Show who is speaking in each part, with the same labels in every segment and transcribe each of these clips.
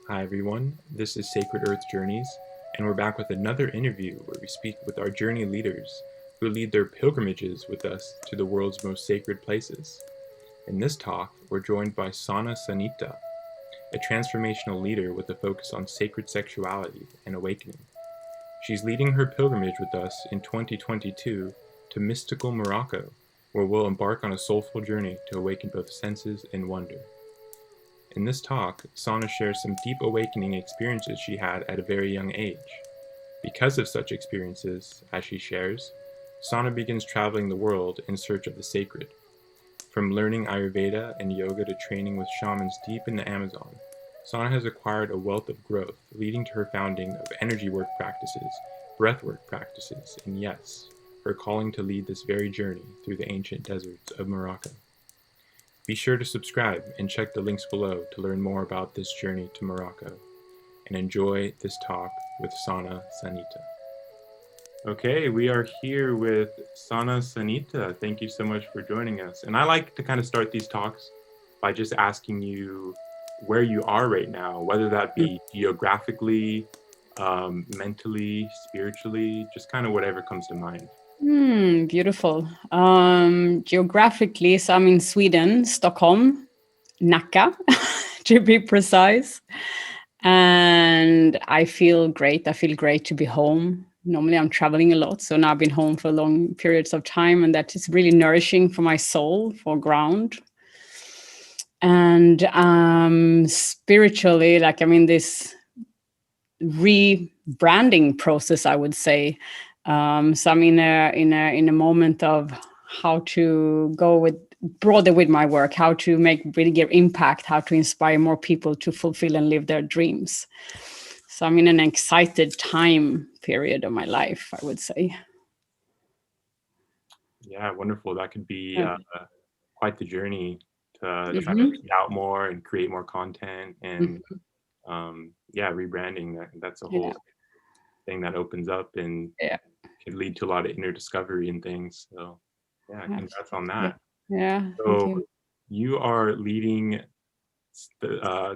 Speaker 1: Hi everyone, this is Sacred Earth Journeys, and we're back with another interview where we speak with our journey leaders who lead their pilgrimages with us to the world's most sacred places. In this talk, we're joined by Sanna Sanita, a transformational leader with a focus on sacred sexuality and awakening. She's leading her pilgrimage with us in 2022 to Mystical Morocco, where we'll embark on a soulful journey to awaken both senses and wonder. In this talk, Sanna shares some deep awakening experiences she had at a very young age. Because of such experiences, as she shares, Sanna begins traveling the world in search of the sacred. From learning Ayurveda and yoga to training with shamans deep in the Amazon, Sanna has acquired a wealth of growth, leading to her founding of energy work practices, breathwork practices, and yes, her calling to lead this very journey through the ancient deserts of Morocco. Be sure to subscribe and check the links below to learn more about this journey to Morocco, and enjoy this talk with Sanna Sanita. Okay, we are here with Sanna Sanita. Thank you so much for joining us. And I like to kind of start these talks by just asking you where you are right now, whether that be geographically, mentally, spiritually, just kind of whatever comes to mind.
Speaker 2: Beautiful. Geographically, so I'm in Sweden, Stockholm, Nacka, to be precise. And I feel great. I feel great to be home. Normally I'm traveling a lot. So now I've been home for long periods of time. And that is really nourishing for my soul, for ground. And spiritually, like I'm in this rebranding process, I would say. So I'm in a moment of how to go with broader with my work, how to make bigger impact, how to inspire more people to fulfill and live their dreams. So I'm in an excited time period of my life, I would say.
Speaker 1: Yeah, wonderful. That could be quite the journey to try to
Speaker 2: Mm-hmm.
Speaker 1: get out more and create more content and yeah, rebranding. That's a
Speaker 2: Yeah,
Speaker 1: whole thing that opens up and
Speaker 2: yeah,
Speaker 1: can lead to a lot of inner discovery and things. So yeah, congrats on
Speaker 2: absolutely.
Speaker 1: that.
Speaker 2: Yeah, thank
Speaker 1: So
Speaker 2: you.
Speaker 1: you are leading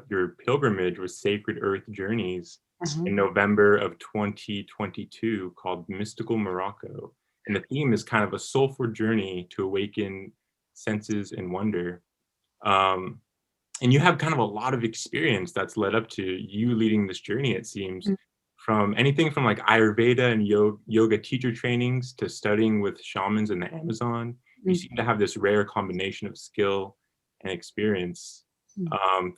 Speaker 1: your pilgrimage with Sacred Earth Journeys
Speaker 2: Uh-huh.
Speaker 1: in November of 2022 called Mystical Morocco. And the theme is kind of a soulful journey to awaken senses and wonder. Um, and you have kind of a lot of experience that's led up to you leading this journey, it seems, from anything from like Ayurveda and yoga teacher trainings to studying with shamans in the Amazon. You seem to have this rare combination of skill and experience.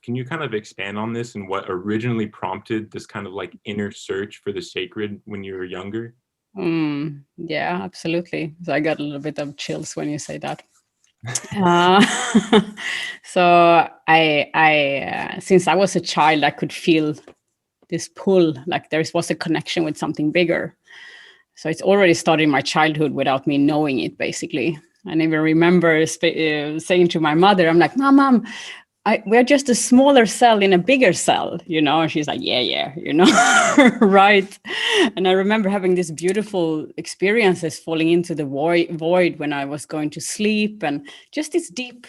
Speaker 1: Can you kind of expand on this and what originally prompted this kind of like inner search for the sacred when you were younger?
Speaker 2: Yeah, absolutely. So I got a little bit of chills when you say that. Uh, so since I was a child, I could feel this pull, like there was a connection with something bigger. So it's already started in my childhood without me knowing it, basically. I even remember saying to my mother, I'm like, Mom, we're just a smaller cell in a bigger cell, And she's like, yeah, right. And I remember having these beautiful experiences falling into the void when I was going to sleep, and just this deep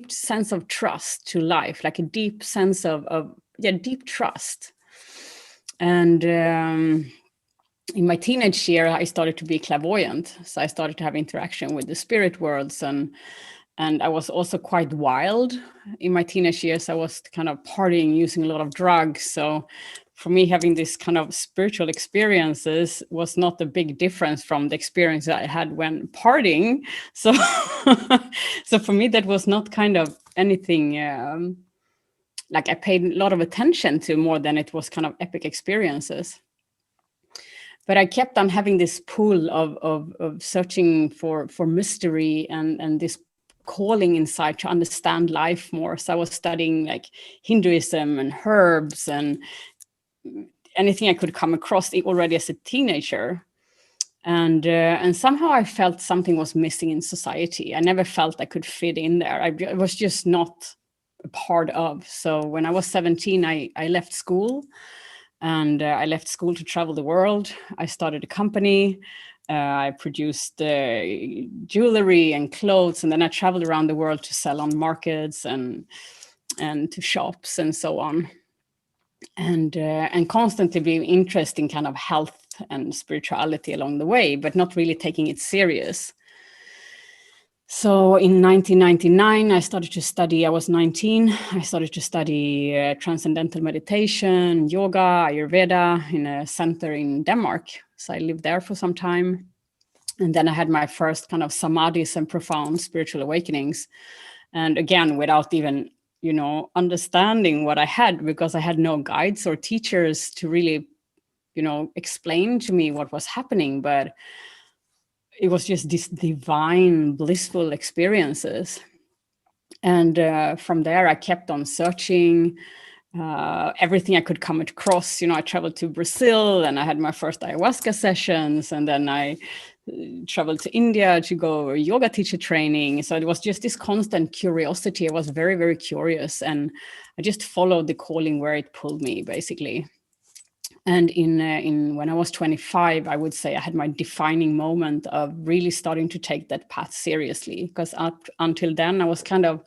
Speaker 2: sense of trust to life, like a deep sense of deep trust. And in my teenage year, I started to be clairvoyant. So I started to have interaction with the spirit worlds, and I was also quite wild in my teenage years. I was kind of partying, using a lot of drugs. So for me, having this kind of spiritual experiences was not a big difference from the experience I had when partying. So, so for me, that was not kind of anything like I paid a lot of attention to, more than it was kind of epic experiences. But I kept on having this pull of searching for mystery and this calling inside to understand life more. So I was studying like Hinduism and herbs and anything I could come across already as a teenager. And somehow I felt something was missing in society. I never felt I could fit in there. I was just not a part of. So when I was 17, I left school. And I left school to travel the world. I started a company. I produced jewelry and clothes, and then I traveled around the world to sell on markets and to shops and so on. and constantly being interested in kind of health and spirituality along the way, but not really taking it serious. So in 1999, I started to study, I was 19, I started to study transcendental meditation, yoga, Ayurveda in a center in Denmark. So I lived there for some time. And then I had my first kind of samadhis and profound spiritual awakenings. And again, without even, understanding what I had, because I had no guides or teachers to really, explain to me what was happening. But it was just these divine, blissful experiences. And from there, I kept on searching everything I could come across. I traveled to Brazil and I had my first ayahuasca sessions. And then I traveled to India to go yoga teacher training. So it was just this constant curiosity. I was very, very curious. And I just followed the calling where it pulled me, basically. And in when I was 25, I would say I had my defining moment of really starting to take that path seriously. Because up until then, I was kind of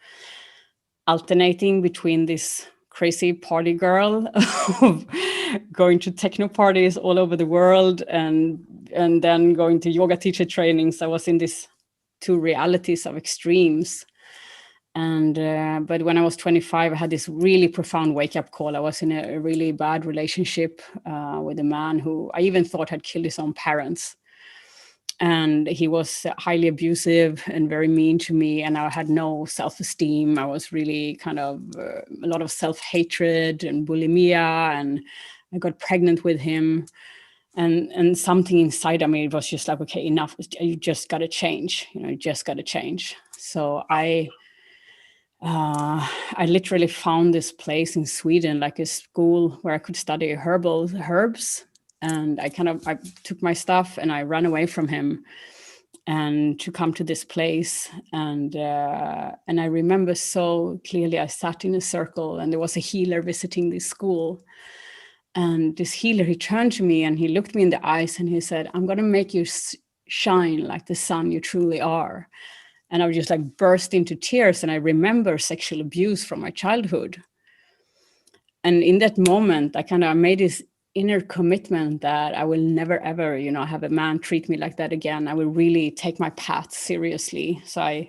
Speaker 2: alternating between this crazy party girl of going to techno parties all over the world and then going to yoga teacher trainings. I was in these two realities of extremes. And but when I was 25, I had this really profound wake-up call. I was in a really bad relationship with a man who I even thought had killed his own parents. And he was highly abusive and very mean to me. And I had no self-esteem. I was really kind of a lot of self-hatred and bulimia. And I got pregnant with him. And something inside of me was just like, okay, enough. You just got to change. You just got to change. So I literally found this place in Sweden, like a school where I could study herbs. And I took my stuff and I ran away from him and to come to this place. And I remember so clearly, I sat in a circle and there was a healer visiting this school. And this healer, he turned to me and he looked me in the eyes and he said, "I'm going to make you shine like the sun you truly are." And I was just like burst into tears. And I remember sexual abuse from my childhood. And in that moment, I made this inner commitment that I will never, ever, have a man treat me like that again. I will really take my path seriously. So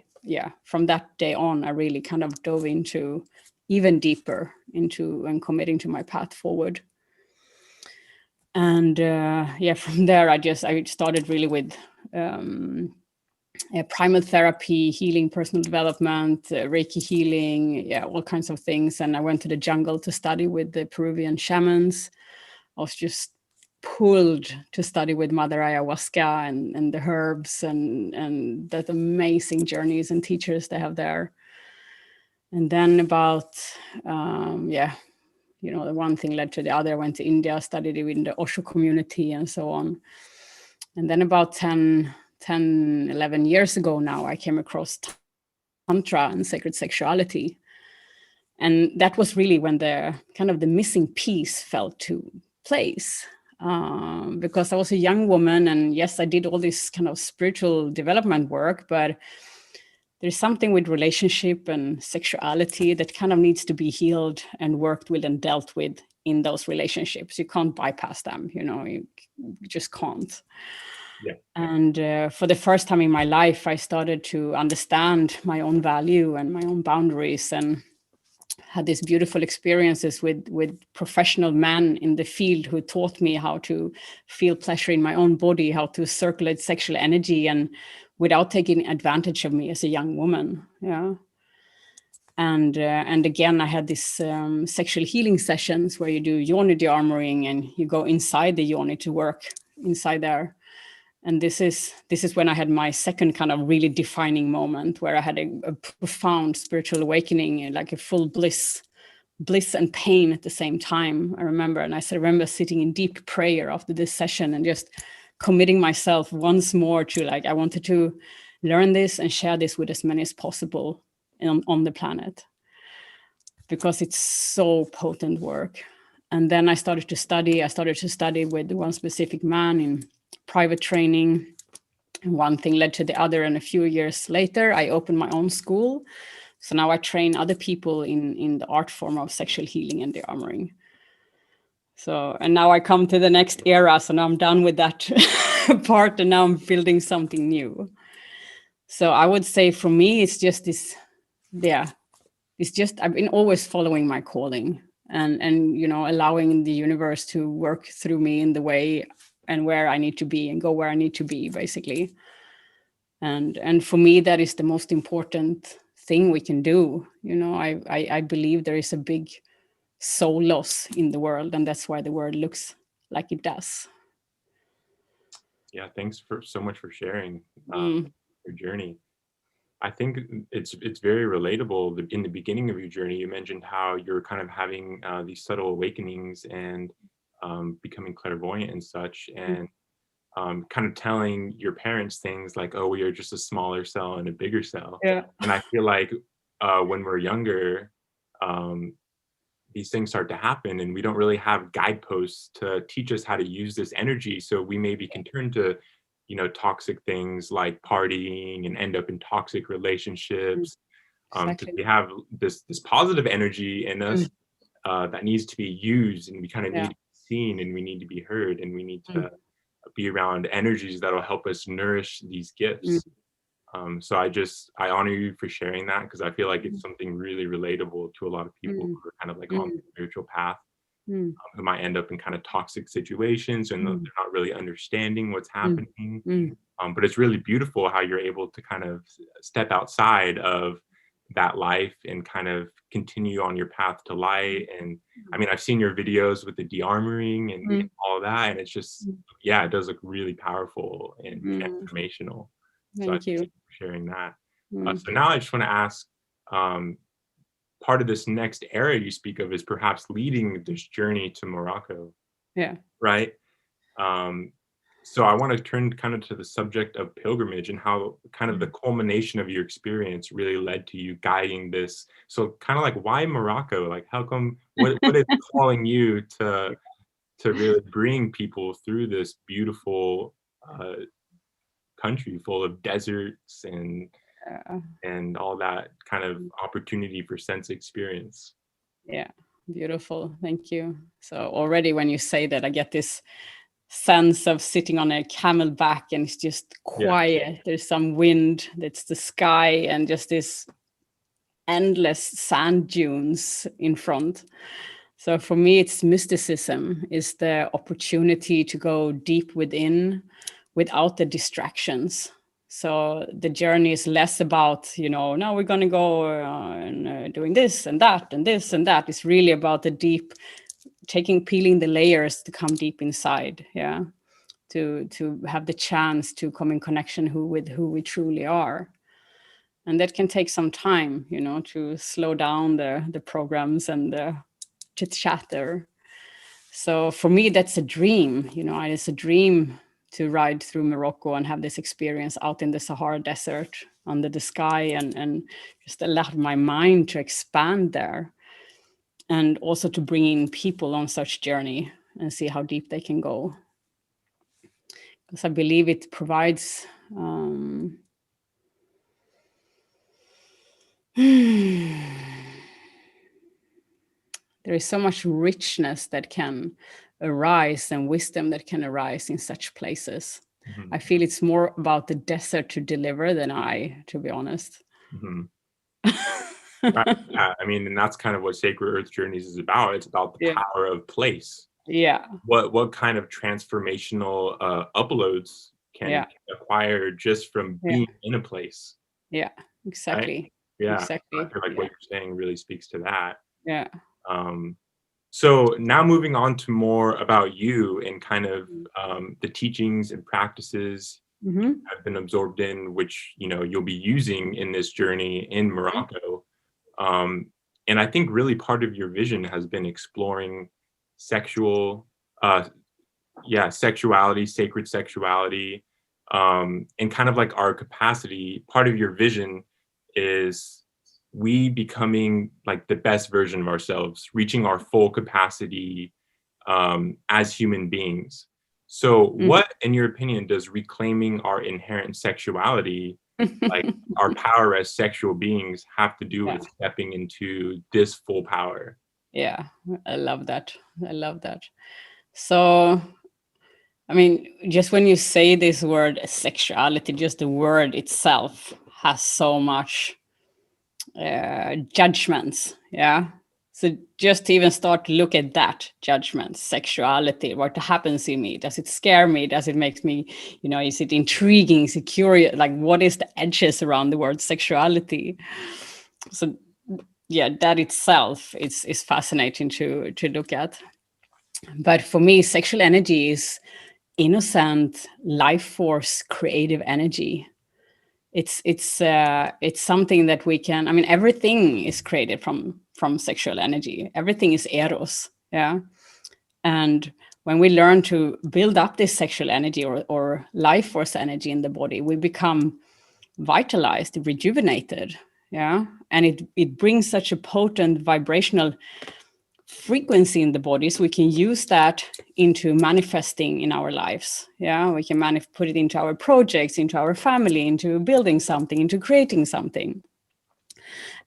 Speaker 2: from that day on, I really kind of dove into even deeper into and committing to my path forward. And from there, I started really with primal therapy, healing, personal development, Reiki healing, all kinds of things. And I went to the jungle to study with the Peruvian shamans. I was just pulled to study with Mother Ayahuasca and the herbs and that amazing journeys and teachers they have there. And then about, the one thing led to the other. I went to India, studied in the Osho community and so on. And then about 10, 11 years ago now, I came across Tantra and sacred sexuality. And that was really when the missing piece fell to place. Because I was a young woman, and yes, I did all this kind of spiritual development work, but there's something with relationship and sexuality that kind of needs to be healed and worked with and dealt with in those relationships. You can't bypass them, you just can't.
Speaker 1: Yeah.
Speaker 2: And for the first time in my life, I started to understand my own value and my own boundaries, and had these beautiful experiences with professional men in the field who taught me how to feel pleasure in my own body, how to circulate sexual energy, and without taking advantage of me as a young woman. Yeah. And again, I had these sexual healing sessions where you do yoni dearmouring and you go inside the yoni to work inside there. And this is when I had my second kind of really defining moment, where I had a profound spiritual awakening, like a full bliss and pain at the same time. I remember sitting in deep prayer after this session and just committing myself once more to, like, I wanted to learn this and share this with as many as possible on the planet, because it's so potent work. And then I started to study with one specific man in private training. And one thing led to the other, and a few years later, I opened my own school. So now I train other people in the art form of sexual healing and dearmouring. So, and now I come to the next era, so now I'm done with that part, and now I'm building something new. So I would say for me, it's just this, yeah, it's just I've been always following my calling, and allowing the universe to work through me in the way and where I need to be, and go where I need to be, basically. And for me, that is the most important thing we can do. I believe there is a big soul loss in the world, and that's why the world looks like it does.
Speaker 1: Yeah, thanks for so much for sharing
Speaker 2: Mm.
Speaker 1: your journey. I think it's very relatable. In the beginning of your journey, you mentioned how you're kind of having these subtle awakenings and becoming clairvoyant and such, and kind of telling your parents things like, "Oh, we are just a smaller cell and a bigger cell."
Speaker 2: Yeah.
Speaker 1: And I feel like when we're younger, um, these things start to happen, and we don't really have guideposts to teach us how to use this energy. So we maybe can turn to toxic things like partying and end up in toxic
Speaker 2: Mm.
Speaker 1: relationships, because
Speaker 2: Exactly.
Speaker 1: we have this positive energy in us
Speaker 2: Mm.
Speaker 1: that needs to be used, and we kind of need
Speaker 2: Yeah.
Speaker 1: to be seen, and we need to be heard, and we need
Speaker 2: Mm.
Speaker 1: to be around energies that'll help us nourish these
Speaker 2: Mm.
Speaker 1: gifts. So I honor you for sharing that, because I feel like it's something really relatable to a lot of people
Speaker 2: Mm.
Speaker 1: who are kind of like on
Speaker 2: Mm.
Speaker 1: the spiritual path,
Speaker 2: Mm.
Speaker 1: who might end up in kind of toxic situations, and they're
Speaker 2: Mm.
Speaker 1: not really understanding what's
Speaker 2: Mm.
Speaker 1: happening.
Speaker 2: Mm.
Speaker 1: But it's really beautiful how you're able to kind of step outside of that life and kind of continue on your path to light. And I mean, I've seen your videos with the dearmoring and
Speaker 2: Mm.
Speaker 1: all that, and it's just, yeah, it does look really powerful and
Speaker 2: Mm.
Speaker 1: transformational. So I
Speaker 2: Thank
Speaker 1: thank
Speaker 2: you.
Speaker 1: you for sharing that.
Speaker 2: Mm.
Speaker 1: So now I just want to ask, um, part of this next era you speak of is perhaps leading this journey to Morocco,
Speaker 2: Yeah.
Speaker 1: right? Um, so I want to turn kind of to the subject of pilgrimage and how kind of the culmination of your experience really led to you guiding this. So kind of like, why Morocco? Like, how come? What is calling you to really bring people through this beautiful uh, country full of deserts
Speaker 2: Uh,
Speaker 1: and all that kind of opportunity for sense experience?
Speaker 2: yeah. Beautiful. Thank you. So already when you say that, I get this sense of sitting on a camel back, and it's just
Speaker 1: Yeah.
Speaker 2: quiet. There's some wind, that's the sky, and just this endless sand dunes in front. So for me, it's mysticism, is the opportunity to go deep within without the distractions. So the journey is less about, now we're going to go and doing this and that and this and that. It's really about the deep, peeling the layers to come deep inside. Yeah. To have the chance to come in connection with who we truly are. And that can take some time, to slow down the programs and the chit chatter. So for me, that's a dream. It's a dream to ride through Morocco and have this experience out in the Sahara Desert under the sky, and just allow my mind to expand there, and also to bring in people on such journey and see how deep they can go. Because I believe it provides there is so much richness that can arise, and wisdom that can arise in such places.
Speaker 1: Mhm.
Speaker 2: I feel it's more about the desert to deliver than to be honest.
Speaker 1: Mhm. Right. Yeah, I mean, and that's kind of what Sacred Earth Journeys is about. It's about the
Speaker 2: Yeah.
Speaker 1: power of place.
Speaker 2: Yeah.
Speaker 1: What kind of transformational uploads can
Speaker 2: Yeah.
Speaker 1: acquire just from
Speaker 2: Yeah.
Speaker 1: being in a place,
Speaker 2: Yeah.
Speaker 1: right?
Speaker 2: Exactly.
Speaker 1: Yeah, I
Speaker 2: Exactly.
Speaker 1: feel like
Speaker 2: Yeah.
Speaker 1: what you're saying really speaks to that.
Speaker 2: Yeah.
Speaker 1: Um, so now moving on to more about you and kind of the teachings and practices
Speaker 2: Mm-hmm.
Speaker 1: have been absorbed in, which you'll be using in this journey in Morocco. Um, and I think really part of your vision has been exploring sexual, uh, sexuality, sacred sexuality, and kind of like our capacity. Part of your vision is we becoming like the best version of ourselves, reaching our full capacity as human beings. So, what, in your opinion, does reclaiming our inherent sexuality, like
Speaker 2: Mm-hmm.
Speaker 1: our power as sexual beings, have to do
Speaker 2: Yeah.
Speaker 1: with stepping into this full power?
Speaker 2: Yeah, I love that. I love that. So, I mean, just when you say this word sexuality, just the word itself has so much judgments. Yeah. So just to even start to look at that judgment, sexuality, what happens in me? Does it scare me? Does it make me, is it intriguing? Is it curious? Like, what is the edges around the word sexuality? So yeah, that itself is fascinating to look at. But for me, sexual energy is innocent life force, creative energy. It's something that we can. I mean, everything is created from sexual energy. Everything is eros. Yeah, and when we learn to build up this sexual energy or life force energy in the body, we become vitalized, rejuvenated. Yeah, and it brings such a potent vibrational frequency in the body, so we can use that into manifesting in our lives. Yeah, we can put it into our projects, into our family, into building something, into creating something.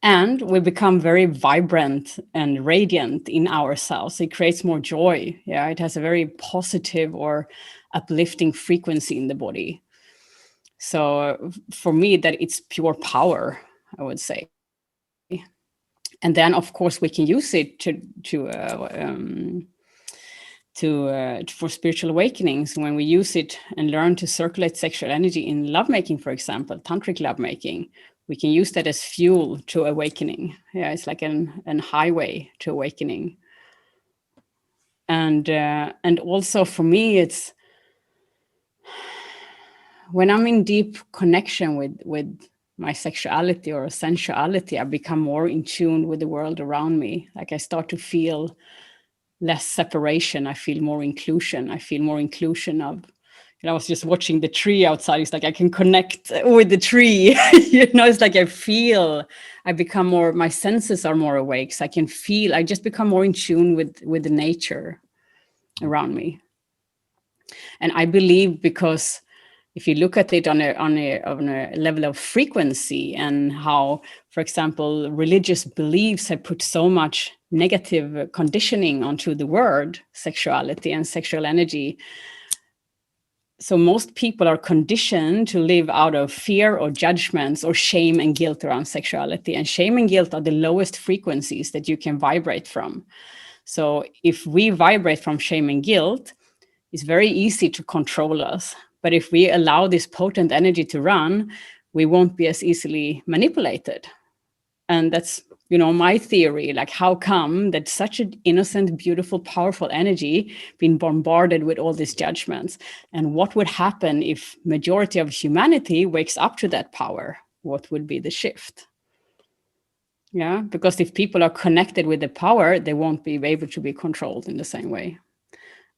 Speaker 2: And we become very vibrant and radiant in ourselves. It creates more joy. Yeah, it has a very positive or uplifting frequency in the body. So for me, that it's pure power, I would say. And then, of course, we can use it for spiritual awakenings, when we use it and learn to circulate sexual energy in lovemaking, for example, tantric lovemaking. We can use that as fuel to awakening. Yeah, it's like an highway to awakening. And also for me, it's when I'm in deep connection with my sexuality or sensuality, I become more in tune with the world around me. Like, I start to feel less separation. I feel more inclusion. I feel more inclusion of, I was just watching the tree outside. It's like I can connect with the tree. It's like I become more, my senses are more awake. So I just become more in tune with the nature around me. And I believe, because if you look at it on a level of frequency, and how, for example, religious beliefs have put so much negative conditioning onto the word sexuality and sexual energy. So most people are conditioned to live out of fear or judgments or shame and guilt around sexuality. And shame and guilt are the lowest frequencies that you can vibrate from. So if we vibrate from shame and guilt, it's very easy to control us. But if we allow this potent energy to run, we won't be as easily manipulated. And that's, my theory. Like, how come that such an innocent, beautiful, powerful energy being bombarded with all these judgments? And what would happen if majority of humanity wakes up to that power? What would be the shift? Yeah, because if people are connected with the power, they won't be able to be controlled in the same way.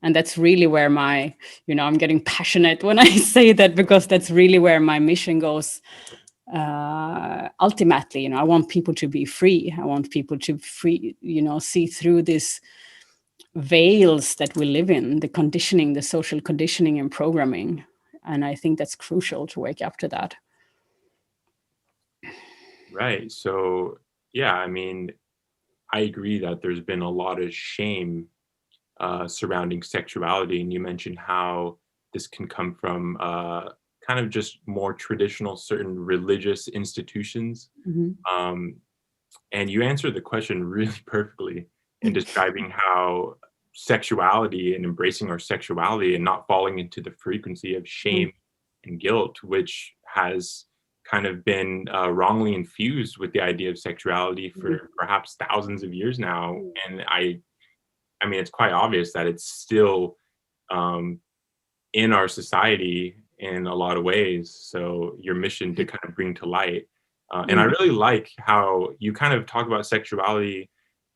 Speaker 2: And that's really where I'm getting passionate when I say that, because that's really where my mission goes. Ultimately, I want people to be free. I want people to see through these veils that we live in, the conditioning, the social conditioning and programming. And I think that's crucial to wake up to that.
Speaker 1: Right. So, yeah, I mean, I agree that there's been a lot of shame surrounding sexuality. And you mentioned how this can come from kind of just more traditional, certain religious institutions.
Speaker 2: Mm-hmm.
Speaker 1: And you answered the question really perfectly in describing how sexuality and embracing our sexuality and not falling into the frequency of shame and guilt, which has kind of been wrongly infused with the idea of sexuality for perhaps thousands of years now. And I mean, it's quite obvious that it's still in our society in a lot of ways. So your mission to kind of bring to light. And I really like how you kind of talk about sexuality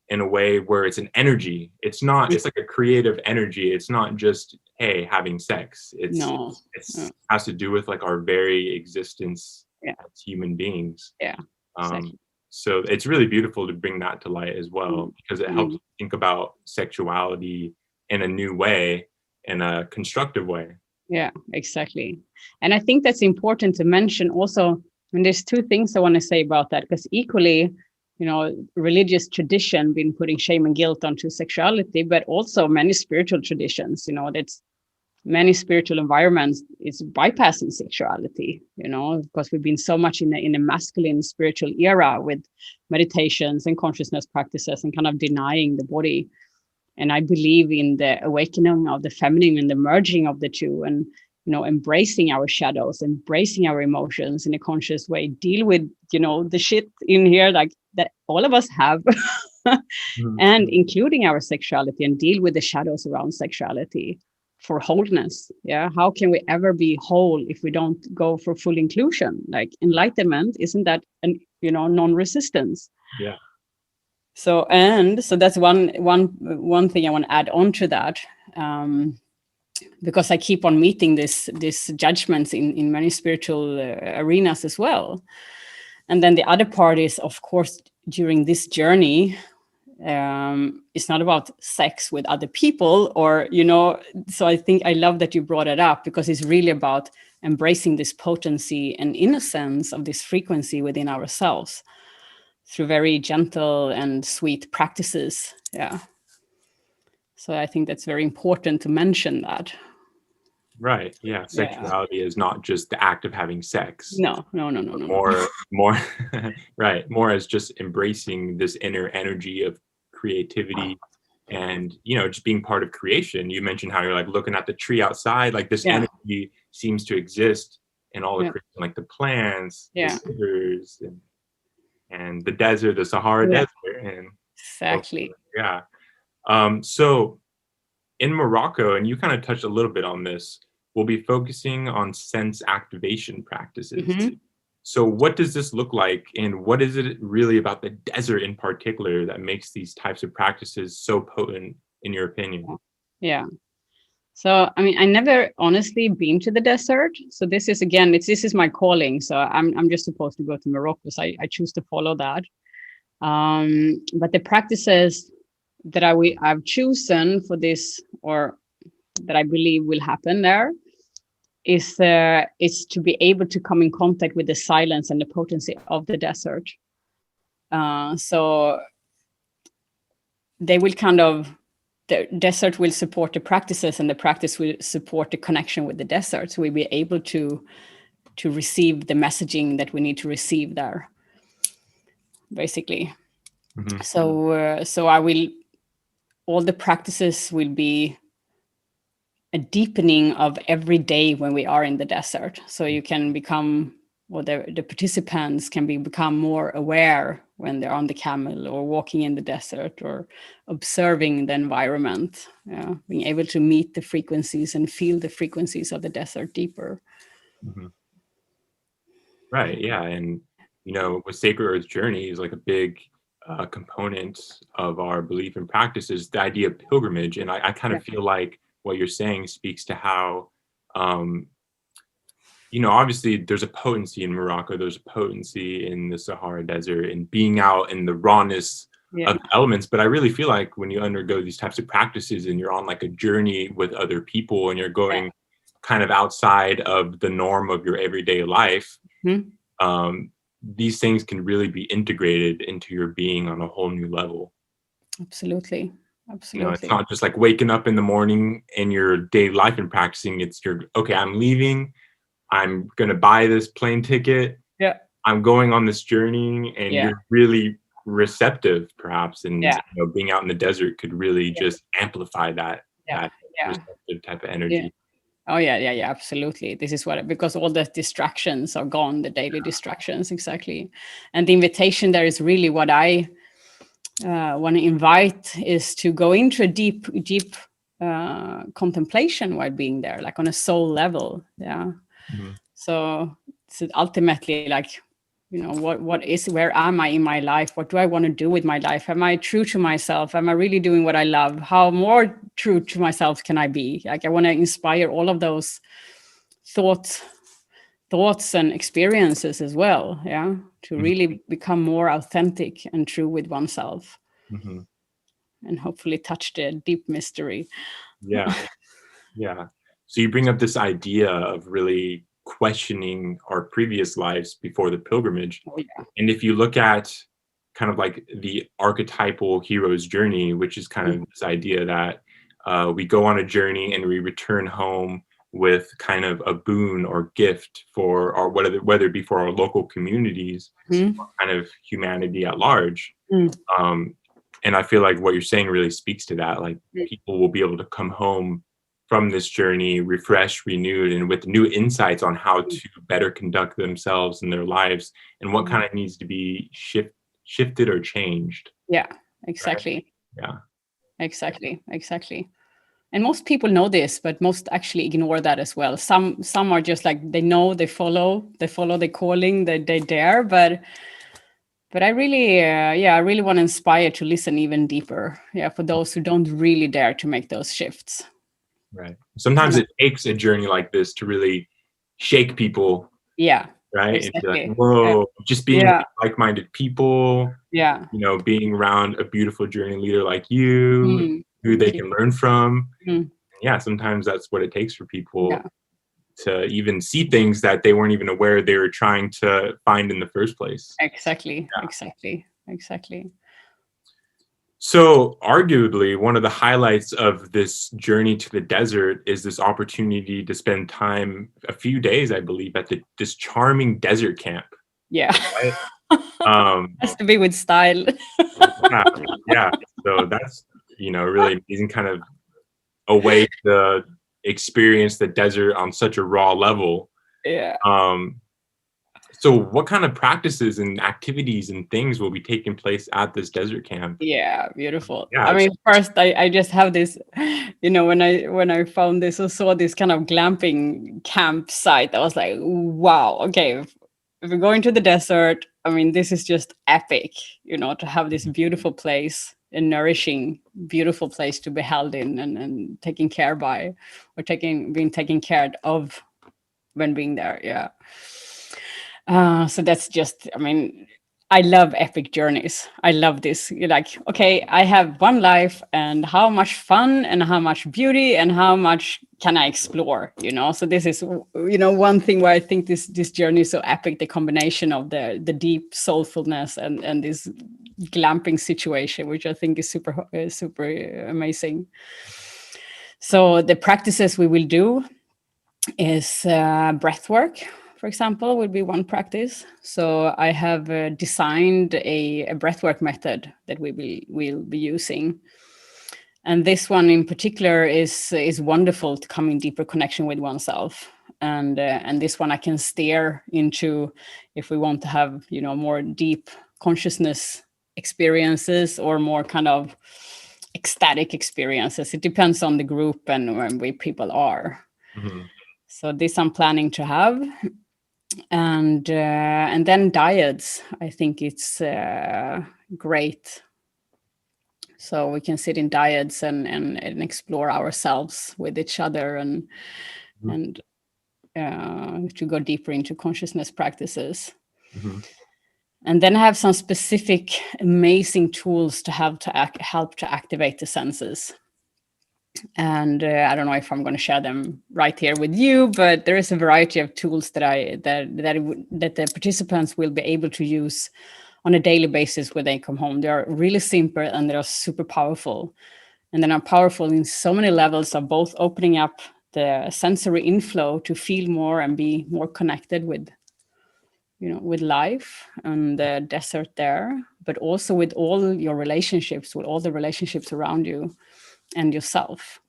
Speaker 1: in a way where it's an energy. It's like a creative energy. It's not just, hey, having sex. It's has to do with like our very existence as human beings.
Speaker 2: Yeah. Exactly.
Speaker 1: So it's really beautiful to bring that to light as well, because it helps think about sexuality in a new way, in a constructive way.
Speaker 2: Yeah, exactly. And I think that's important to mention also. And there's two things I want to say about that, because equally, religious tradition been putting shame and guilt onto sexuality, but also many spiritual traditions, that's many spiritual environments is bypassing sexuality, because we've been so much in a masculine spiritual era with meditations and consciousness practices and kind of denying the body. And I believe in the awakening of the feminine and the merging of the two, and embracing our shadows, embracing our emotions in a conscious way, deal with the shit in here like that all of us have, and including our sexuality, and deal with the shadows around sexuality for wholeness. Yeah, how can we ever be whole if we don't go for full inclusion? Like enlightenment, isn't that an non-resistance?
Speaker 1: Yeah.
Speaker 2: So that's one thing I want to add on to that, because I keep on meeting this judgments in many spiritual arenas as well. And then the other part is, of course, during this journey, it's not about sex with other people, or so I think I love that you brought it up, because it's really about embracing this potency and innocence of this frequency within ourselves through very gentle and sweet practices. Yeah. So I think that's very important to mention that.
Speaker 1: Right. Yeah. Sexuality is not just the act of having sex.
Speaker 2: No.
Speaker 1: More, right. More as just embracing this inner energy of creativity and, just being part of creation. You mentioned how you're like looking at the tree outside, like this energy seems to exist in all the creation, like the plants, the rivers, and the desert, the Sahara Desert. And
Speaker 2: exactly.
Speaker 1: Yeah. So in Morocco, and you kind of touched a little bit on this, we'll be focusing on sense activation practices.
Speaker 2: Mm-hmm.
Speaker 1: So what does this look like, and what is it really about the desert in particular that makes these types of practices so potent, in your opinion?
Speaker 2: Yeah. So, I mean, I never honestly been to the desert. So this is, again, this is my calling. So I'm just supposed to go to Morocco. So I choose to follow that. But the practices that I've chosen for this, or that I believe will happen there, is to be able to come in contact with the silence and the potency of the desert. So they will the desert will support the practices, and the practice will support the connection with the desert. So we'll be able to receive the messaging that we need to receive there, basically. Mm-hmm. So all the practices will be a deepening of every day when we are in the desert. So you can become, or the participants can become more aware when they're on the camel or walking in the desert or observing the environment, being able to meet the frequencies and feel the frequencies of the desert deeper.
Speaker 1: Mm-hmm. Right. Yeah. And, with Sacred Earth Journeys, like a big component of our belief and practice is the idea of pilgrimage. And I kind of feel like what you're saying speaks to how, obviously there's a potency in Morocco, there's a potency in the Sahara Desert, and being out in the rawness of elements. But I really feel like when you undergo these types of practices and you're on like a journey with other people and you're going kind of outside of the norm of your everyday life, these things can really be integrated into your being on a whole new level.
Speaker 2: Absolutely.
Speaker 1: It's not just like waking up in the morning in your daily life and practicing. It's okay, I'm leaving. I'm going to buy this plane ticket.
Speaker 2: Yeah.
Speaker 1: I'm going on this journey, and you're really receptive, perhaps. And being out in the desert could really just amplify that receptive type of energy.
Speaker 2: Yeah. Oh, yeah, absolutely. This is because all the distractions are gone, the daily distractions, exactly. And the invitation there is really what I want to invite is to go into a deep contemplation while being there, like on a soul level. Yeah. Mm-hmm. So ultimately, like, where am I in my life? What do I want to do with my life? Am I true to myself? Am I really doing what I love? How more true to myself can I be? Like, I want to inspire all of those thoughts and experiences as well. Yeah. To really become more authentic and true with oneself. Mm-hmm. And hopefully touch the deep mystery.
Speaker 1: Yeah. Yeah. So you bring up this idea of really questioning our previous lives before the pilgrimage.
Speaker 2: Oh, yeah.
Speaker 1: And if you look at kind of like the archetypal hero's journey, which is kind of this idea that we go on a journey and we return home with kind of a boon or gift for our, whether it be for our local communities, or kind of humanity at large. And I feel like what you're saying really speaks to that. Like people will be able to come home from this journey refreshed, renewed, and with new insights on how to better conduct themselves in their lives and what kind of needs to be shifted or changed.
Speaker 2: Yeah, exactly.
Speaker 1: Right? Yeah.
Speaker 2: Exactly. And most people know this, but most actually ignore that as well. Some are just like, they know, they follow the calling, they dare, but I really, I really want to inspire to listen even deeper. Yeah, for those who don't really dare to make those shifts.
Speaker 1: Right. Sometimes it takes a journey like this to really shake people.
Speaker 2: Yeah.
Speaker 1: Right.
Speaker 2: Exactly.
Speaker 1: And be like, whoa, just being with like-minded people.
Speaker 2: Yeah.
Speaker 1: You know, being around a beautiful journey leader like you, who they can learn from. Yeah, sometimes that's what it takes for people to even see things that they weren't even aware they were trying to find in the first place.
Speaker 2: Exactly.
Speaker 1: So arguably one of the highlights of this journey to the desert is this opportunity to spend time, a few days, I believe, at this charming desert camp.
Speaker 2: Yeah.
Speaker 1: Right?
Speaker 2: Has to be with style.
Speaker 1: Yeah. So that's, really amazing, kind of a way to experience the desert on such a raw level.
Speaker 2: Yeah.
Speaker 1: So what kind of practices and activities and things will be taking place at this desert camp?
Speaker 2: Yeah, beautiful.
Speaker 1: Yeah,
Speaker 2: I mean, first I just have this, when I found this or saw this kind of glamping campsite, I was like, wow, okay, if we're going to the desert, I mean, this is just epic, to have this beautiful place, a nourishing, beautiful place to be held in and taken care by, or being taken care of when being there. Yeah. So that's just, I mean, I love epic journeys. I love this. You're like, okay, I have one life, and how much fun and how much beauty and how much can I explore, So this is, one thing where I think this journey is so epic, the combination of the deep soulfulness and this glamping situation, which I think is super amazing. So the practices we will do is breath work, for example, would be one practice. So I have designed a breathwork method that we'll be using. And this one in particular is wonderful to come in deeper connection with oneself. And this one I can steer into if we want to have, more deep consciousness experiences or more kind of ecstatic experiences. It depends on the group and where people are. So this I'm planning to have. And then diets, I think it's great. So we can sit in diets and explore ourselves with each other and to go deeper into consciousness practices. And then I have some specific amazing tools to help to activate the senses. And I don't know if I'm going to share them right here with you, but there is a variety of tools that the participants will be able to use on a daily basis when they come home. They are really simple and they are super powerful, and then are powerful in so many levels of both opening up the sensory inflow to feel more and be more connected with, with life and the desert there, but also with all your relationships, with all the relationships around you and yourself.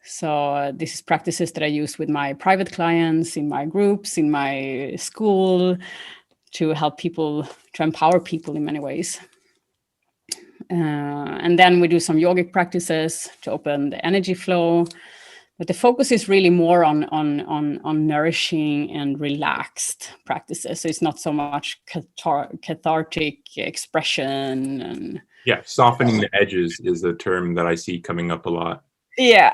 Speaker 2: So this is practices that I use with my private clients, in my groups, in my school, to help people, to empower people in many ways. And then we do some yogic practices to open the energy flow. But the focus is really more on nourishing and relaxed practices. So it's not so much cathartic expression. And
Speaker 1: softening the edges is a term that I see coming up a lot.
Speaker 2: Yeah,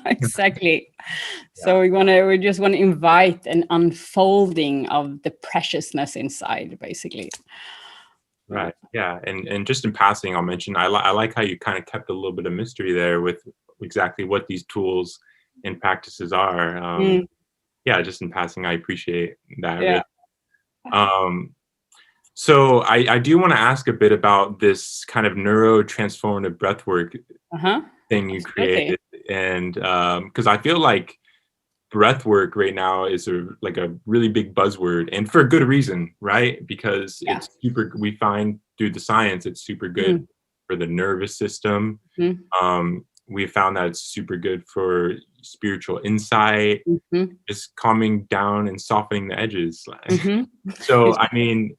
Speaker 2: exactly. So we just want to invite an unfolding of the preciousness inside, basically.
Speaker 1: Right. Yeah. And just in passing, I'll mention, I like how you kind of kept a little bit of mystery there with exactly what these tools and practices are. Yeah, just in passing, I appreciate that.
Speaker 2: Yeah.
Speaker 1: Really. So I do want to ask a bit about this kind of neuro transformative breathwork thing you
Speaker 2: Absolutely.
Speaker 1: created, and because I feel like breathwork right now is like a really big buzzword, and for a good reason, right? Because
Speaker 2: Yeah.
Speaker 1: it's super. We find through the science it's super good
Speaker 2: Mm.
Speaker 1: for the nervous system.
Speaker 2: Mm.
Speaker 1: We found that it's super good for spiritual insight,
Speaker 2: Mhm.
Speaker 1: just calming down and softening the edges.
Speaker 2: Mhm.
Speaker 1: So, I mean,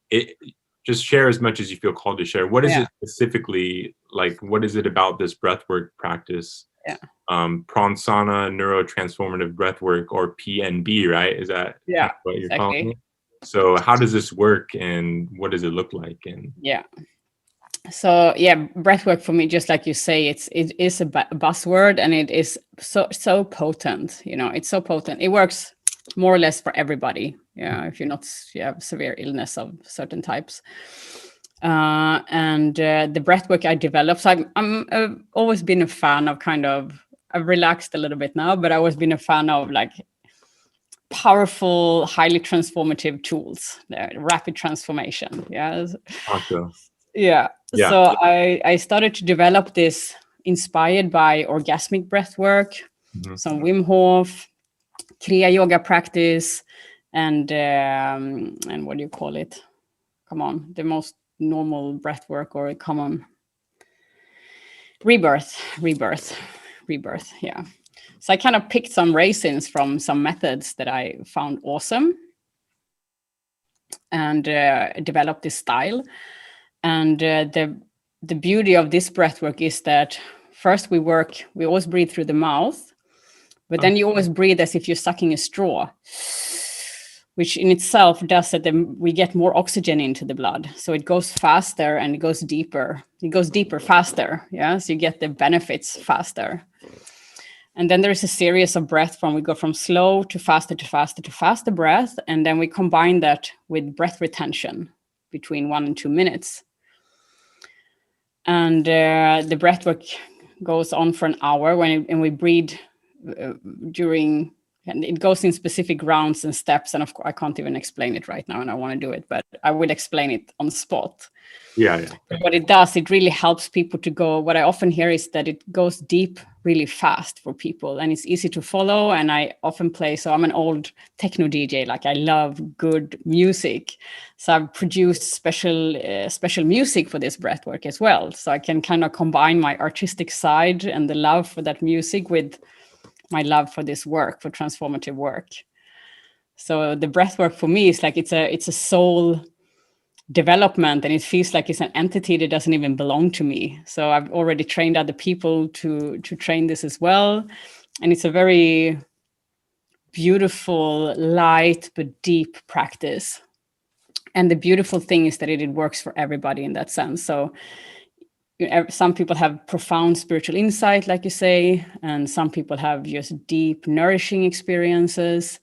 Speaker 1: just share as much as you feel called to share. What is
Speaker 2: Yeah.
Speaker 1: it specifically like? What is it about this breathwork practice?
Speaker 2: Yeah.
Speaker 1: Prana neurotransformative breathwork, or PNB, right? Is that kind
Speaker 2: Yeah.
Speaker 1: of what you're calling
Speaker 2: Exactly.
Speaker 1: it? So, how does this work, and what does it look like? And
Speaker 2: Yeah. So yeah, breathwork for me, just like you say, it is a buzzword, and it is so potent. You know, it's so potent. It works more or less for everybody. Yeah, if you have severe illness of certain types. And the breathwork I developed, so I've always been a fan of kind of. I've relaxed a little bit now, but I've always been a fan of like powerful, highly transformative tools, rapid transformation. Yeah.
Speaker 1: Anka,
Speaker 2: Yeah.
Speaker 1: yeah.
Speaker 2: So I started to develop this inspired by orgasmic breath work,
Speaker 1: Mhm.
Speaker 2: some Wim Hof, Kriya yoga practice, and what do you call it? Come on, the most normal breath work or a common rebirth. Yeah. So I kind of picked some raisins from some methods that I found awesome, and developed this style. And the beauty of this breath work is that first we always breathe through the mouth, but then you always breathe as if you're sucking a straw, which in itself does that we get more oxygen into the blood. So it goes faster and it goes deeper. It goes deeper faster. Yeah. So you get the benefits faster. And then there's a series of breath we go from slow to faster to faster to faster breath. And then we combine that with breath retention between 1 and 2 minutes. And the breath work goes on for an hour and we breathe during, and it goes in specific rounds and steps. And of course, I can't even explain it right now, and I want to do it, but I will explain it on the spot.
Speaker 1: Yeah.
Speaker 2: But what it does, it really helps people to go. What I often hear is that it goes deep really fast for people, and it's easy to follow. And I often play, so I'm an old techno DJ, like I love good music. So I've produced special music for this breathwork as well. So I can kind of combine my artistic side and the love for that music with my love for this work, for transformative work. So the breathwork for me is like it's a soul development, and it feels like it's an entity that doesn't even belong to me. So I've already trained other people to train this as well, and it's a very beautiful, light but deep practice. And the beautiful thing is that it works for everybody in that sense. So some people have profound spiritual insight, like you say, and some people have just deep, nourishing experiences.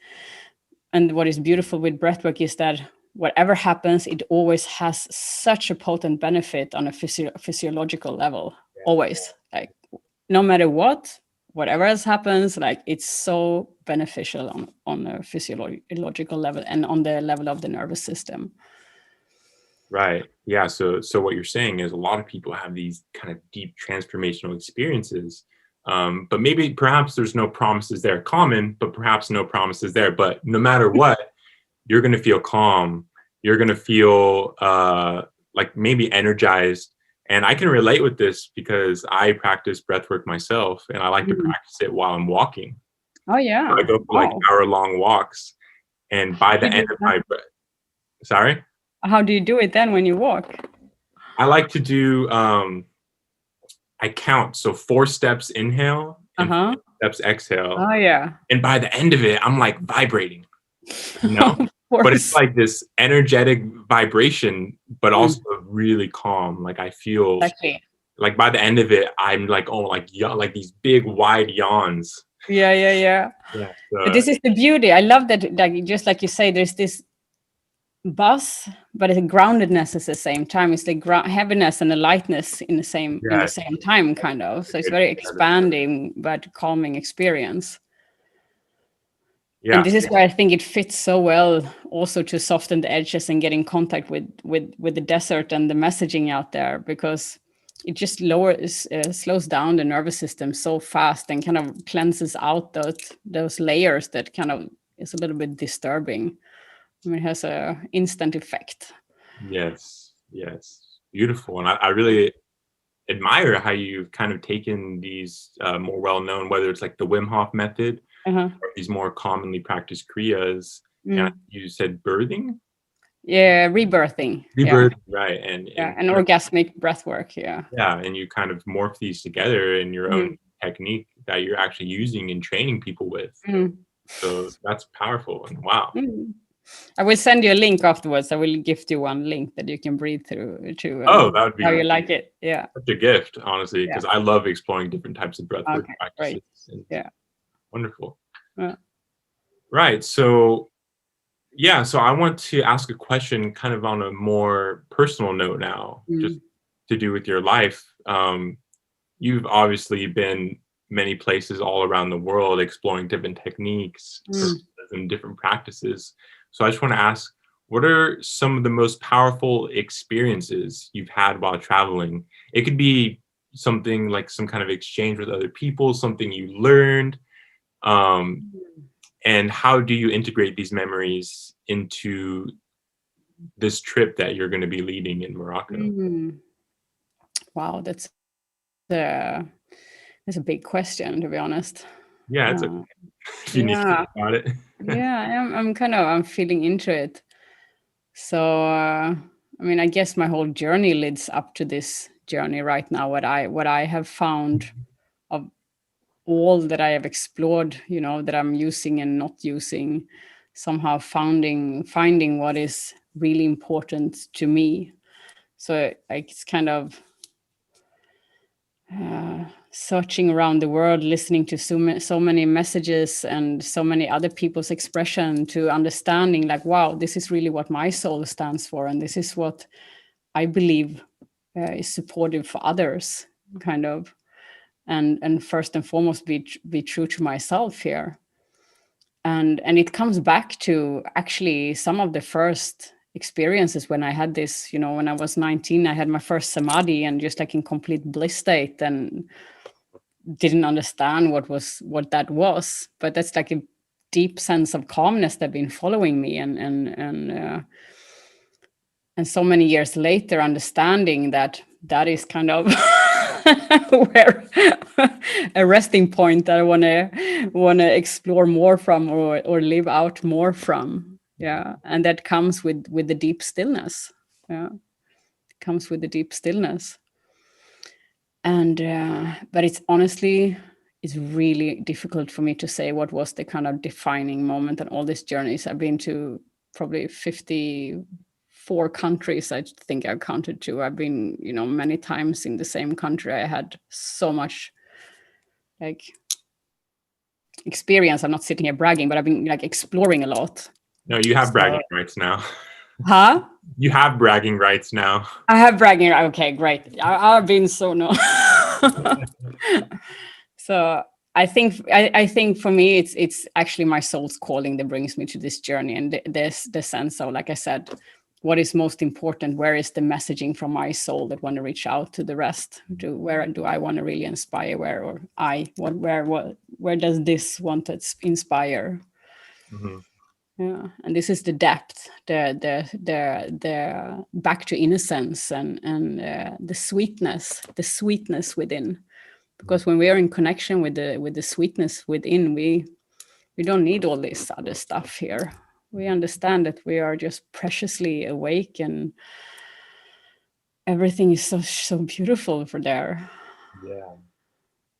Speaker 2: And what is beautiful with breathwork is that whatever happens, it always has such a potent benefit on a physiological level. Always, like no matter whatever else happens, like it's so beneficial on a physiological level and on the level of the nervous system.
Speaker 1: Right. Yeah. So what you're saying is a lot of people have these kind of deep transformational experiences. But maybe perhaps there's no promises there. Common, but perhaps no promises there. But no matter what, you're going to feel calm. You're going to feel like maybe energized. And I can relate with this because I practice breathwork myself, and I like to practice it while I'm walking.
Speaker 2: Oh
Speaker 1: So I
Speaker 2: yeah.
Speaker 1: go for like
Speaker 2: Wow.
Speaker 1: hour-long walks, and by the end of my sorry,
Speaker 2: How do you do it then when you walk?
Speaker 1: I like to do I count. So 4 steps inhale and 4 steps exhale.
Speaker 2: Oh yeah.
Speaker 1: And by the end of it, I'm like vibrating, you know?
Speaker 2: Of
Speaker 1: But it's
Speaker 2: course.
Speaker 1: like this energetic vibration, but
Speaker 2: Mm.
Speaker 1: also really calm. Like I feel
Speaker 2: Exactly.
Speaker 1: like by the end of it, I'm like, oh, like like these big wide yawns.
Speaker 2: Yeah.
Speaker 1: Yeah.
Speaker 2: But this is the beauty. I love that, like just like you say, there's this buzz, but it's groundedness at the same time. It's like heaviness and the lightness in the
Speaker 1: Yeah.
Speaker 2: same time, kind of. So it's very expanding but calming experience. And
Speaker 1: Yeah.
Speaker 2: this is where I think it fits so well also to soften the edges and get in contact with the desert and the messaging out there, because it just slows down the nervous system so fast and kind of cleanses out those layers that kind of is a little bit disturbing. I mean, it has a instant effect.
Speaker 1: Yes. Yes. Beautiful. And I really admire how you've kind of taken these more well-known, whether it's like the Wim Hof method
Speaker 2: Uh-huh.
Speaker 1: or these more commonly practiced kriyas. And
Speaker 2: Mm.
Speaker 1: you said birthing?
Speaker 2: Yeah, rebirthing. Yeah,
Speaker 1: Rebirth, right. And
Speaker 2: yeah, and orgasmic breath work. Yeah.
Speaker 1: yeah, and you kind of morph these together in your own
Speaker 2: Mm.
Speaker 1: technique that you're actually using and training people with.
Speaker 2: Mm.
Speaker 1: So that's powerful, and wow.
Speaker 2: Mm. I will send you a link afterwards. I will gift you one link that you can breathe through to,
Speaker 1: Oh,
Speaker 2: and
Speaker 1: that would
Speaker 2: how
Speaker 1: be
Speaker 2: you like it. Yeah.
Speaker 1: such a gift, honestly,
Speaker 2: Yeah.
Speaker 1: because I love exploring different types of breathwork
Speaker 2: Okay.
Speaker 1: practices.
Speaker 2: Great.
Speaker 1: And
Speaker 2: Yeah.
Speaker 1: wonderful.
Speaker 2: Yeah.
Speaker 1: Right. So yeah, so I want to ask a question kind of on a more personal note now, just
Speaker 2: Mm.
Speaker 1: to do with your life. You've obviously been many places all around the world exploring different techniques
Speaker 2: Mm.
Speaker 1: and different practices. So I just want to ask, what are some of the most powerful experiences you've had while traveling? It could be something like some kind of exchange with other people, something you learned. Um, and how do you integrate these memories into this trip that you're going to be leading in Morocco?
Speaker 2: Mm. Wow, uh, that's a big question, to be honest.
Speaker 1: Yeah, it's okay
Speaker 2: Uh,
Speaker 1: if you need to
Speaker 2: yeah,
Speaker 1: think about it.
Speaker 2: yeah, I'm feeling into it. So, I mean, I guess my whole journey leads up to this journey right now. What I have found of all that I have explored, that I'm using and not using, somehow finding what is really important to me. So, like, it's kind of searching around the world, listening to so many messages and so many other people's expression, to understanding like, wow, this is really what my soul stands for, and this is what I believe is supportive for others, kind of, and first and foremost be true to myself here. And it comes back to actually some of the first experiences when I had this, when I was 19, I had my first samadhi, and just like in complete bliss state, and didn't understand what that was, but that's like a deep sense of calmness that been following me, and so many years later understanding that that is kind of where a resting point that I want to explore more from, or live out more from. Yeah, and that comes with the deep stillness. Yeah, it comes with the deep stillness. And but it's really difficult for me to say what was the kind of defining moment. And all these journeys I've been to, probably 54 countries, I think I've counted to. I've been, many times in the same country. I had so much like experience. I'm not sitting here bragging, but I've been like exploring a lot.
Speaker 1: No, you have
Speaker 2: So,
Speaker 1: bragging rights now.
Speaker 2: huh?
Speaker 1: You have bragging rights now.
Speaker 2: I have bragging. Okay, great. I've been so no. So I think for me it's actually my soul's calling that brings me to this journey, and there's the sense of, like I said, what is most important, where is the messaging from my soul that want to reach out to the rest, to where do I want to really inspire, where does this want to inspire.
Speaker 1: Hmm.
Speaker 2: Yeah, and this is the depth, the back to innocence, and the sweetness within. Because when we are in connection with the sweetness within, we don't need all this other stuff here. We understand that we are just preciously awake, and everything is so beautiful for there,
Speaker 1: Yeah.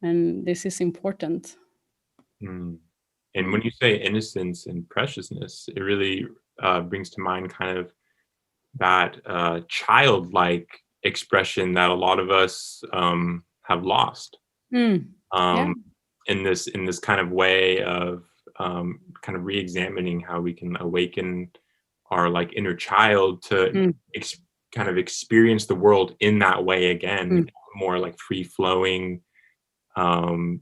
Speaker 2: and this is important.
Speaker 1: Mm. And when you say innocence and preciousness, it really brings to mind kind of that childlike expression that a lot of us have lost.
Speaker 2: Yeah.
Speaker 1: Um, in this kind of way of kind of re-examining how we can awaken our like inner child to
Speaker 2: Mm,
Speaker 1: kind of experience the world in that way again,
Speaker 2: mm,
Speaker 1: more like free flowing, um,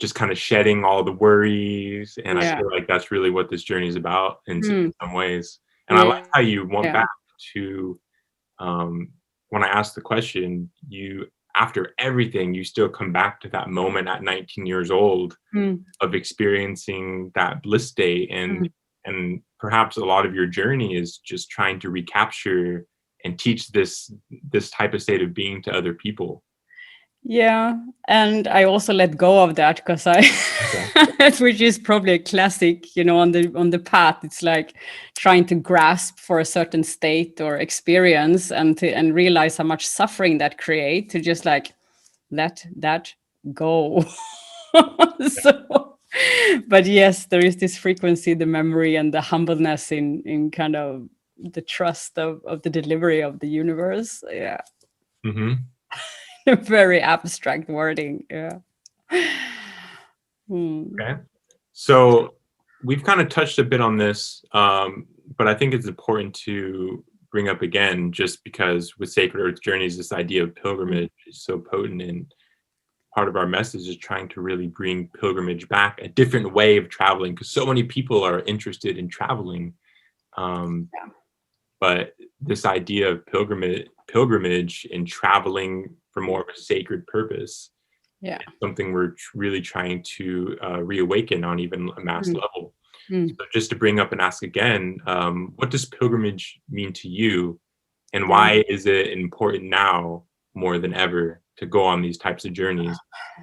Speaker 1: just kind of shedding all the worries. And I
Speaker 2: Yeah.
Speaker 1: feel like that's really what this journey is about in
Speaker 2: Mm.
Speaker 1: some ways. And I like
Speaker 2: Yeah.
Speaker 1: how you went
Speaker 2: Yeah.
Speaker 1: back to, when I asked the question, you, after everything, you still come back to that moment at 19 years old
Speaker 2: Mm.
Speaker 1: of experiencing that bliss state,
Speaker 2: Mm.
Speaker 1: and perhaps a lot of your journey is just trying to recapture and teach this type of state of being to other people.
Speaker 2: Yeah, and I also let go of that because I,
Speaker 1: Okay.
Speaker 2: which is probably a classic, on the path. It's like trying to grasp for a certain state or experience, and realize how much suffering that create. To just like let that go. So, but yes, there is this frequency, the memory, and the humbleness in kind of the trust of the delivery of the universe. Yeah.
Speaker 1: Hmm.
Speaker 2: Very abstract wording. Yeah. Hmm.
Speaker 1: Okay. So we've kind of touched a bit on this, but I think it's important to bring up again, just because with Sacred Earth Journeys, this idea of
Speaker 2: Mm.
Speaker 1: pilgrimage is so potent, and part of our message is trying to really bring pilgrimage back, a different way of traveling, because so many people are interested in traveling. Um,
Speaker 2: Yeah.
Speaker 1: but this idea of pilgrimage and traveling for more of a sacred purpose,
Speaker 2: Yeah.
Speaker 1: something we're really trying to reawaken on even a mass
Speaker 2: Mm.
Speaker 1: level.
Speaker 2: Mm.
Speaker 1: So just to bring up and ask again, what does pilgrimage mean to you, and
Speaker 2: Yeah.
Speaker 1: why is it important now more than ever to go on these types of journeys?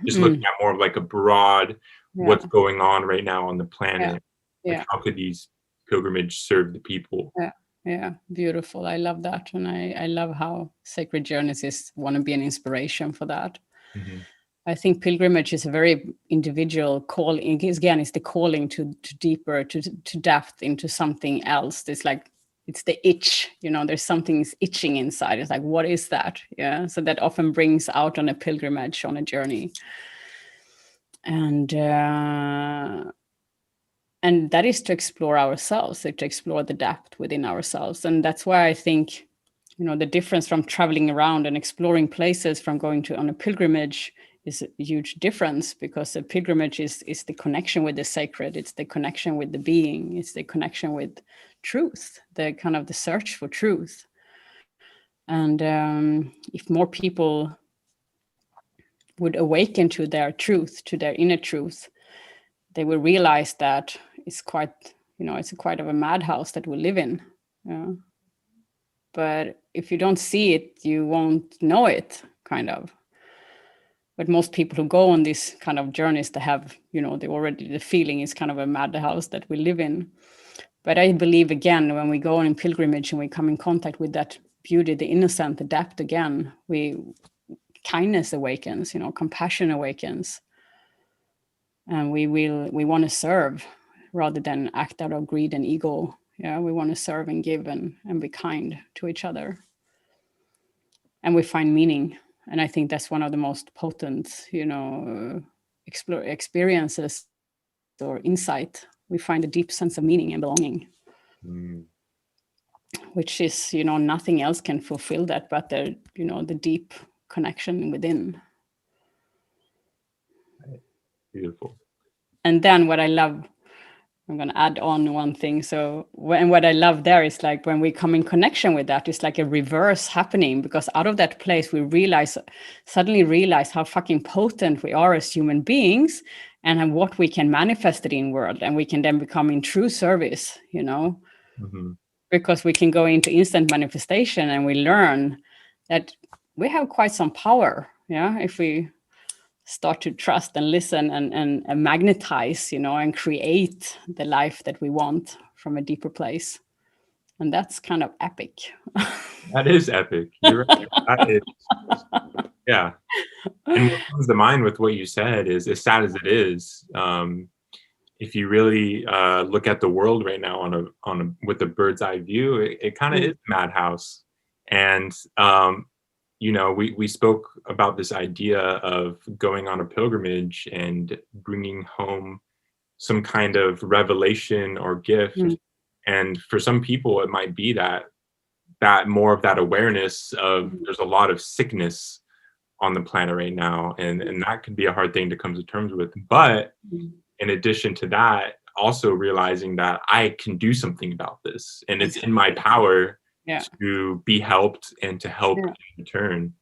Speaker 1: Just looking
Speaker 2: Mm.
Speaker 1: at more of like a broad,
Speaker 2: Yeah.
Speaker 1: what's going on right now on the
Speaker 2: Yeah.
Speaker 1: planet, like
Speaker 2: Yeah.
Speaker 1: how could these pilgrimage serve the people?
Speaker 2: Yeah. Yeah. Beautiful. I love that. And I love how Sacred Journeys is want to be an inspiration for that.
Speaker 1: Hmm.
Speaker 2: I think pilgrimage is a very individual calling. Again, it's the calling to deeper, to depth, into something else. It's like it's the itch, there's something itching inside. It's like, what is that? Yeah. So that often brings out on a pilgrimage, on a journey. And that is to explore ourselves, to explore the depth within ourselves. And that's why I think, the difference from traveling around and exploring places from going to on a pilgrimage is a huge difference, because a pilgrimage is the connection with the sacred. It's the connection with the being. It's the connection with truth, the kind of the search for truth. And if more people would awaken to their truth, to their inner truth, they will realize that it's quite, it's quite of a madhouse that we live in. Yeah. But if you don't see it, you won't know it, kind of. But most people who go on these kind of journeys, they have, the feeling is kind of a madhouse that we live in. But I believe, again, when we go on in pilgrimage and we come in contact with that beauty, the innocent, the depth again, kindness awakens, compassion awakens. And we want to serve rather than act out of greed and ego. Yeah, we want to serve and give and be kind to each other. And we find meaning. And I think that's one of the most potent, experiences or insight. We find a deep sense of meaning and belonging,
Speaker 1: Mm,
Speaker 2: which is, nothing else can fulfill that but the deep connection within.
Speaker 1: beautiful.
Speaker 2: And then what I love, I'm going to add on one thing. So, and what I love there is like when we come in connection with that, it's like a reverse happening, because out of that place, we suddenly realize how fucking potent we are as human beings, and what we can manifest it in world. And we can then become in true service,
Speaker 1: Hmm.
Speaker 2: because we can go into instant manifestation, and we learn that we have quite some power. Yeah. If we start to trust and listen and magnetize, and create the life that we want from a deeper place. And that's kind of epic.
Speaker 1: That is epic. You're right. That is, yeah. And what comes to mind with what you said is, as sad as it is, if you really look at the world right now with a bird's eye view, it kind of is a madhouse. And we spoke about this idea of going on a pilgrimage and bringing home some kind of revelation or gift.
Speaker 2: Mm.
Speaker 1: And for some people, it might be that more of that awareness of there's a lot of sickness on the planet right now, and that can be a hard thing to come to terms with. But in addition to that, also realizing that I can do something about this, and it's in my power to be helped and to help in return.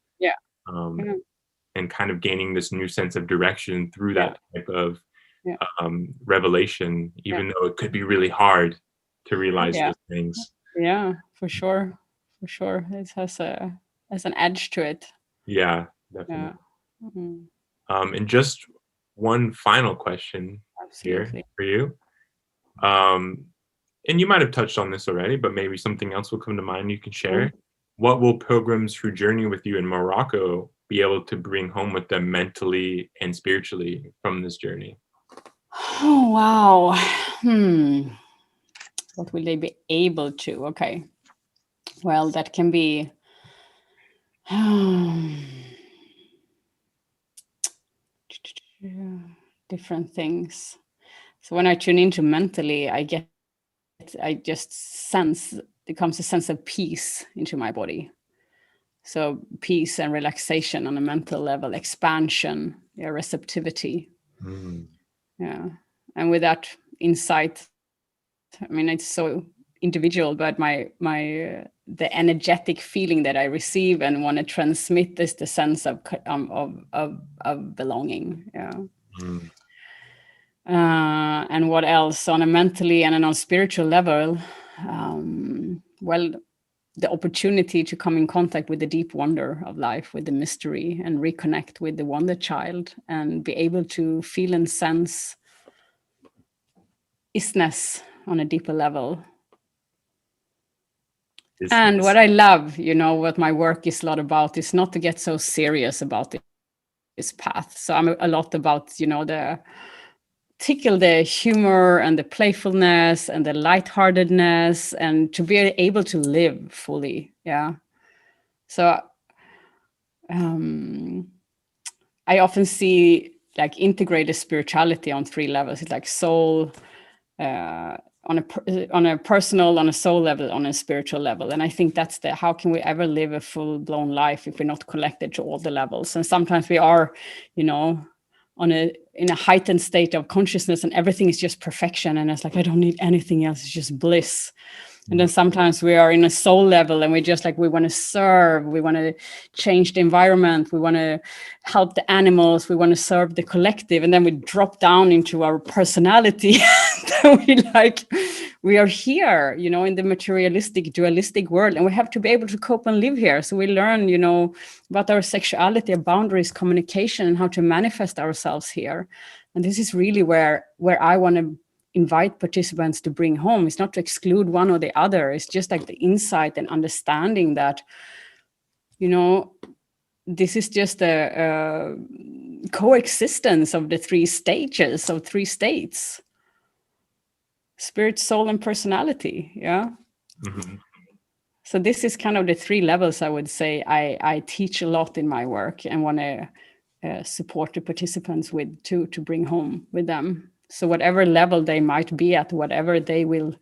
Speaker 1: And kind of gaining this new sense of direction through that type of revelation, even though it could be really hard to realize those things.
Speaker 2: Yeah, for sure. For sure. It has an edge to it.
Speaker 1: Yeah, definitely. And just one final question here for you. And you might have touched on this already, but maybe something else will come to mind you can share. What will pilgrims who journey with you in Morocco be able to bring home with them mentally and spiritually from this journey?
Speaker 2: Oh, wow. What will they be able to? Okay. Well, that can be different things. So when I tune into mentally, I just sense, there comes a sense of peace into my body. So peace and relaxation on a mental level, expansion, receptivity. Yeah. And with that insight, I mean, it's so individual, but the energetic feeling that I receive and want to transmit is the sense of belonging. Yeah. And what else on a mentally and on a spiritual level? Well, the opportunity to come in contact with the deep wonder of life, with the mystery, and reconnect with the wonder child, and be able to feel and sense isness on a deeper level. And what I love, what my work is a lot about, is not to get so serious about this path. So I'm a lot about, the tickle the humor and the playfulness and the lightheartedness, and to be able to live fully. Yeah. So I often see like integrated spirituality on 3 levels. It's like soul, on a personal, on a soul level, on a spiritual level. And I think that's how can we ever live a full-blown life if we're not connected to all the levels? And sometimes we are, in a heightened state of consciousness, and everything is just perfection. And it's like, I don't need anything else. It's just bliss. And then sometimes we are in a soul level, and we just like, we want to serve, we want to change the environment, we want to help the animals, we want to serve the collective. And then we drop down into our personality. we are here, in the materialistic, dualistic world, and we have to be able to cope and live here. So we learn, about our sexuality, our boundaries, communication, and how to manifest ourselves here. And this is really where I want to invite participants to bring home. It's not to exclude one or the other. It's just like the insight and understanding that, this is just a coexistence of the 3 stages, of 3 states: spirit, soul, and personality. Yeah. So this is kind of the 3 levels, I would say, I teach a lot in my work and want to support the participants with to bring home with them. So whatever level they might be at, whatever they will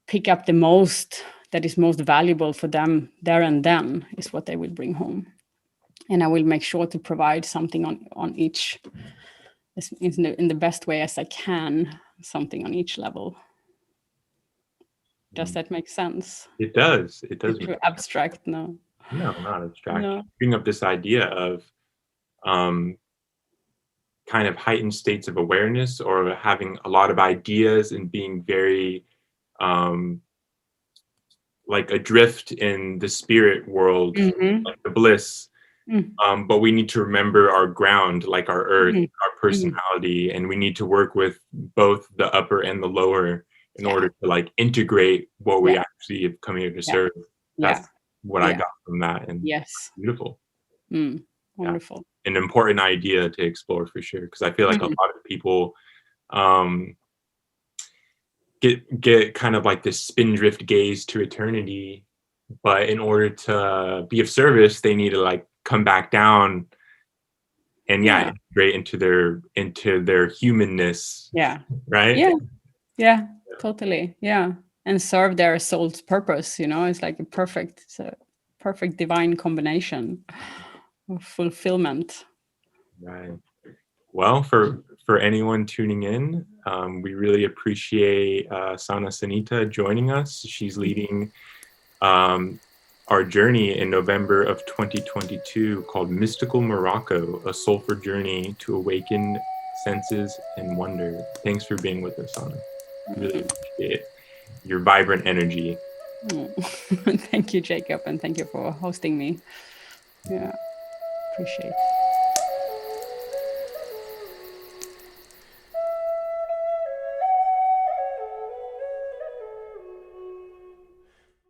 Speaker 2: pick up the most, that is most valuable for them there and then, is what they will bring home. And I will make sure to provide something on each, in the best way as I can, something on each level. Does that make sense?
Speaker 1: It does. It does.
Speaker 2: It's too abstract, no?
Speaker 1: No, not abstract. No. Bring up this idea of kind of heightened states of awareness, or having a lot of ideas and being very like adrift in the spirit world, like the bliss. But we need to remember our ground, like our earth, our personality, and we need to work with both the upper and the lower in order to like integrate what we actually have come here to serve. That's what I got from that, and beautiful.
Speaker 2: Wonderful.
Speaker 1: An important idea to explore for sure, because I feel like a lot of people get kind of like this spindrift gaze to eternity, but in order to be of service, they need to like come back down and integrate into their humanness. Right.
Speaker 2: Totally. And serve their soul's purpose. It's like it's a perfect divine combination. fulfillment.
Speaker 1: Right. Well, for anyone tuning in, we really appreciate Sanna Sanita joining us. She's leading our journey in November of 2022 called Mystical Morocco, a soulful journey to awaken senses and wonder. Thanks for being with us, Sanna. Really appreciate your vibrant energy.
Speaker 2: Thank you, Jacob, and thank you for hosting me. Yeah, appreciate it.